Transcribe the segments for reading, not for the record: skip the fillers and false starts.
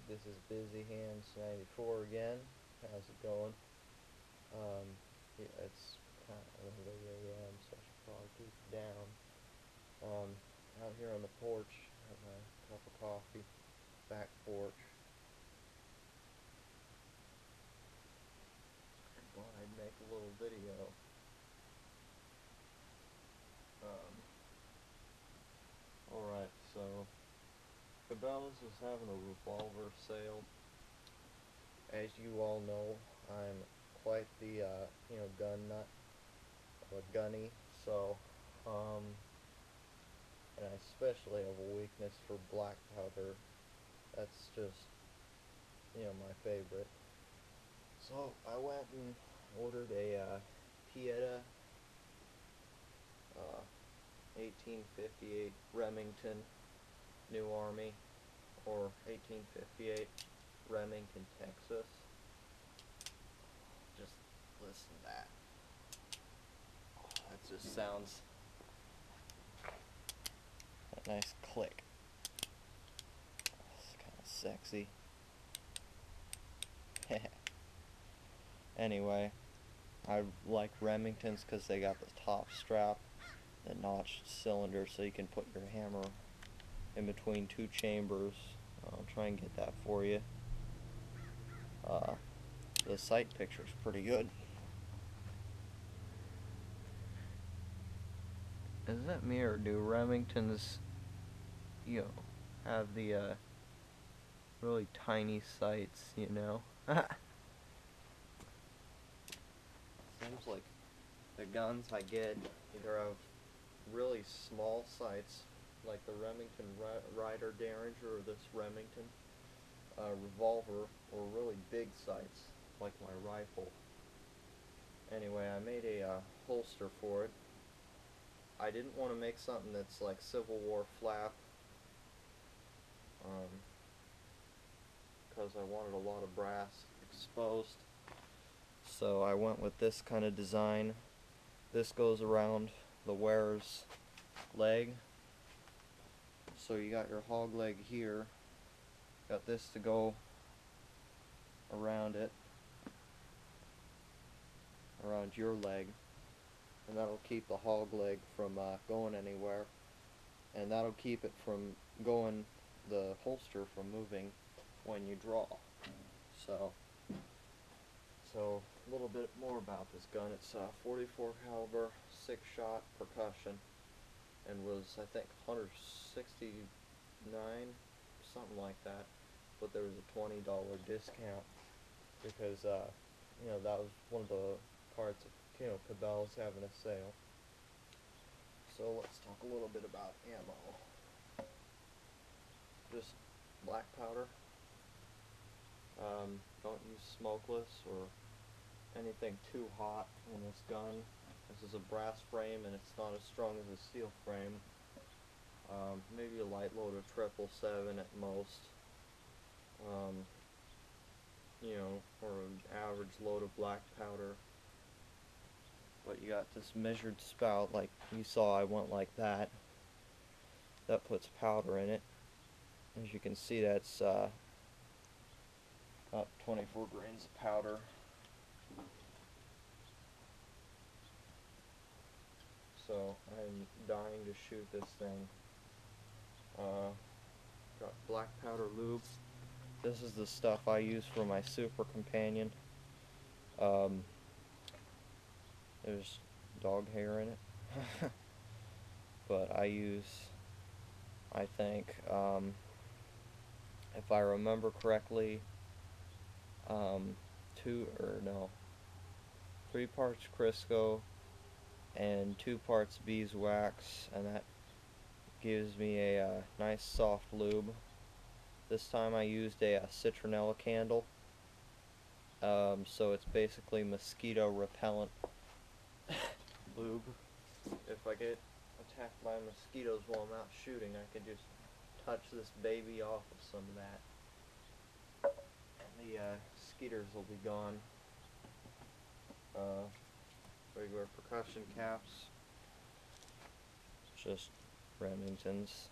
This is Busy Hands 94 again. How's it going? Yeah, it's kind of early a.m., so I should probably keep it down. Um, Out here on the porch, have my cup of coffee, back porch. I thought I'd make a little video. Um, Alright, so Cabela's is having a revolver sale. As you all know, I'm quite the gun nut, or gunny. So, um, and I especially have a weakness for black powder. That's just, my favorite. So I went and ordered a Pietta 1858 Remington New Army, or 1858 Remington Texas. Just listen to that. That just sounds a nice click. It's kind of sexy. Anyway, I like Remingtons because they got the top strap, the notched cylinder, so you can put your hammer in between two chambers. I'll try and get that for you. The sight picture's pretty good. Is that me, or do Remingtons, have the really tiny sights, Seems like the guns I get either have really small sights, like the Remington Rider Derringer or this Remington revolver, or really big sights, like my rifle. Anyway, I made a holster for it. I didn't want to make something that's like Civil War flap, because I wanted a lot of brass exposed. So I went with this kind of design. This goes around the wearer's leg. So you got your hog leg here. Got this to go around it, around your leg, and that'll keep the hog leg from going anywhere, and that'll keep it from going, the holster from moving when you draw. So a little bit more about this gun. It's 44 caliber, 6-shot percussion, and was, I think, $169, something like that. But there was a $20 discount because that was one of the parts of Cabela's having a sale. So let's talk a little bit about ammo. Just black powder. Don't use smokeless or anything too hot in this gun. This is a brass frame and it's not as strong as a steel frame. Maybe a light load of 777 at most. Or an average load of black powder. But you got this measured spout, like you saw. I went like that. That puts powder in it. As you can see, that's about 24 grains of powder. So I'm dying to shoot this thing. Got black powder lube. This is the stuff I use for my Super Companion. There's dog hair in it. But I use, I think, if I remember correctly, 3 parts Crisco and 2 parts beeswax, and that gives me a nice soft lube. This time I used a citronella candle, so it's basically mosquito repellent lube. If I get attacked by mosquitoes while I'm out shooting, I can just touch this baby off with some of that, and the mosquitoes will be gone. Regular percussion caps, just Remingtons,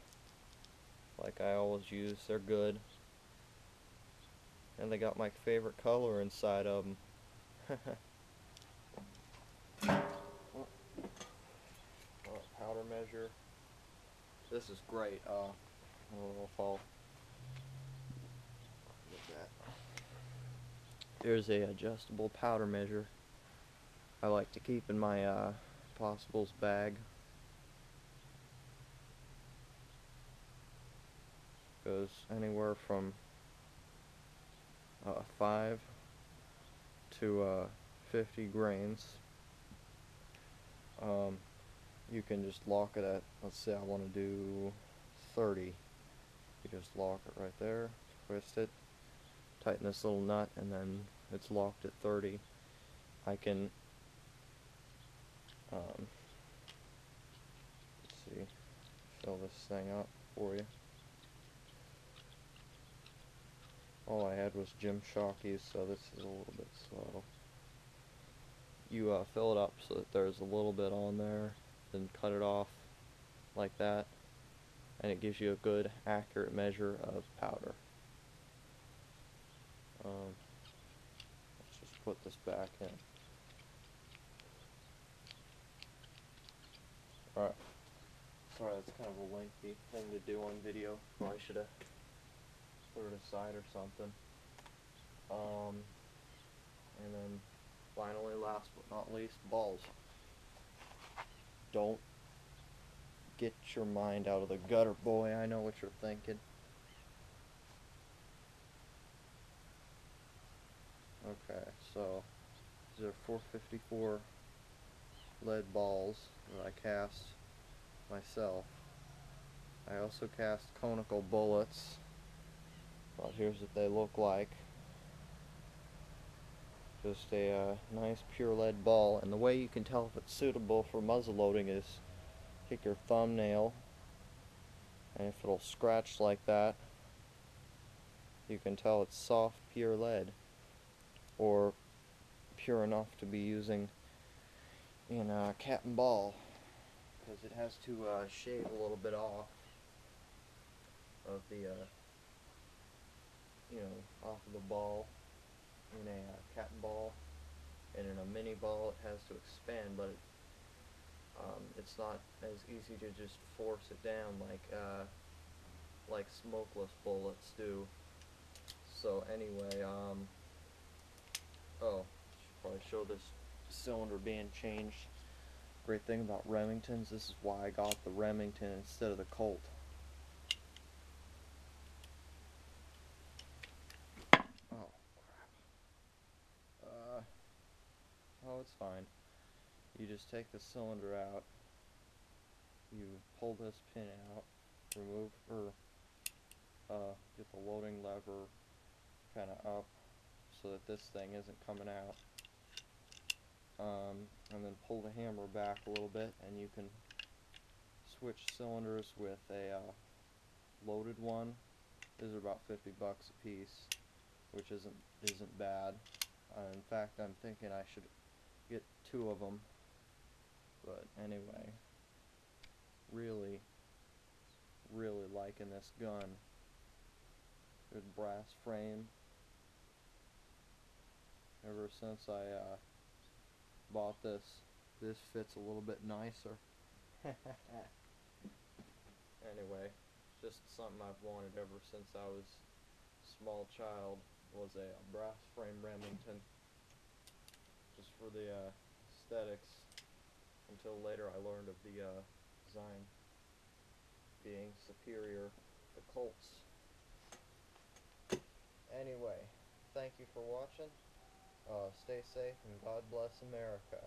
like I always use. They're good. And they got my favorite color inside of them. Powder measure. This is great. I don't know if I'll look at. There's a adjustable powder measure I like to keep in my possibles bag. Goes anywhere from 5 to 50 grains. You can just lock it at, let's say I want to do 30. You just lock it right there, twist it, tighten this little nut, and then it's locked at 30. I can, let's see, fill this thing up for you. All I had was Jim Shockey's, so this is a little bit slow. You fill it up so that there's a little bit on there, then cut it off like that, and it gives you a good, accurate measure of powder. Let's just put this back in. Alright. Sorry, that's kind of a lengthy thing to do on video. Probably should have put it aside or something. And then finally, last but not least, balls. Don't get your mind out of the gutter, boy. I know what you're thinking. Okay, so these are 454 lead balls that I cast myself. I also cast conical bullets. Well, here's what they look like. Just a nice pure lead ball, and the way you can tell if it's suitable for muzzle loading is take your thumbnail, and if it'll scratch like that, you can tell it's soft pure lead, or pure enough to be using in cat and ball, because it has to shave a little bit off of the off of the ball in a cat and ball, and in a mini ball it has to expand, but it's not as easy to just force it down like smokeless bullets do. So anyway, oh, should probably show this cylinder being changed. Great thing about Remingtons, this is why I got the Remington instead of the Colt. Oh, crap. Oh, it's fine. You just take the cylinder out, you pull this pin out, remove, or get the loading lever kind of up so that this thing isn't coming out, and then pull the hammer back a little bit, and you can switch cylinders with a loaded one. These are about 50 bucks a piece, which isn't bad. In fact, I'm thinking I should get 2 of them. But anyway, really liking this gun. Good brass frame. Ever since I bought this fits a little bit nicer. Anyway, just something I've wanted ever since I was a small child, was a brass frame Remington, just for the aesthetics, until later I learned of the design being superior to Colts. Anyway, thank you for watching. Stay safe and God bless America.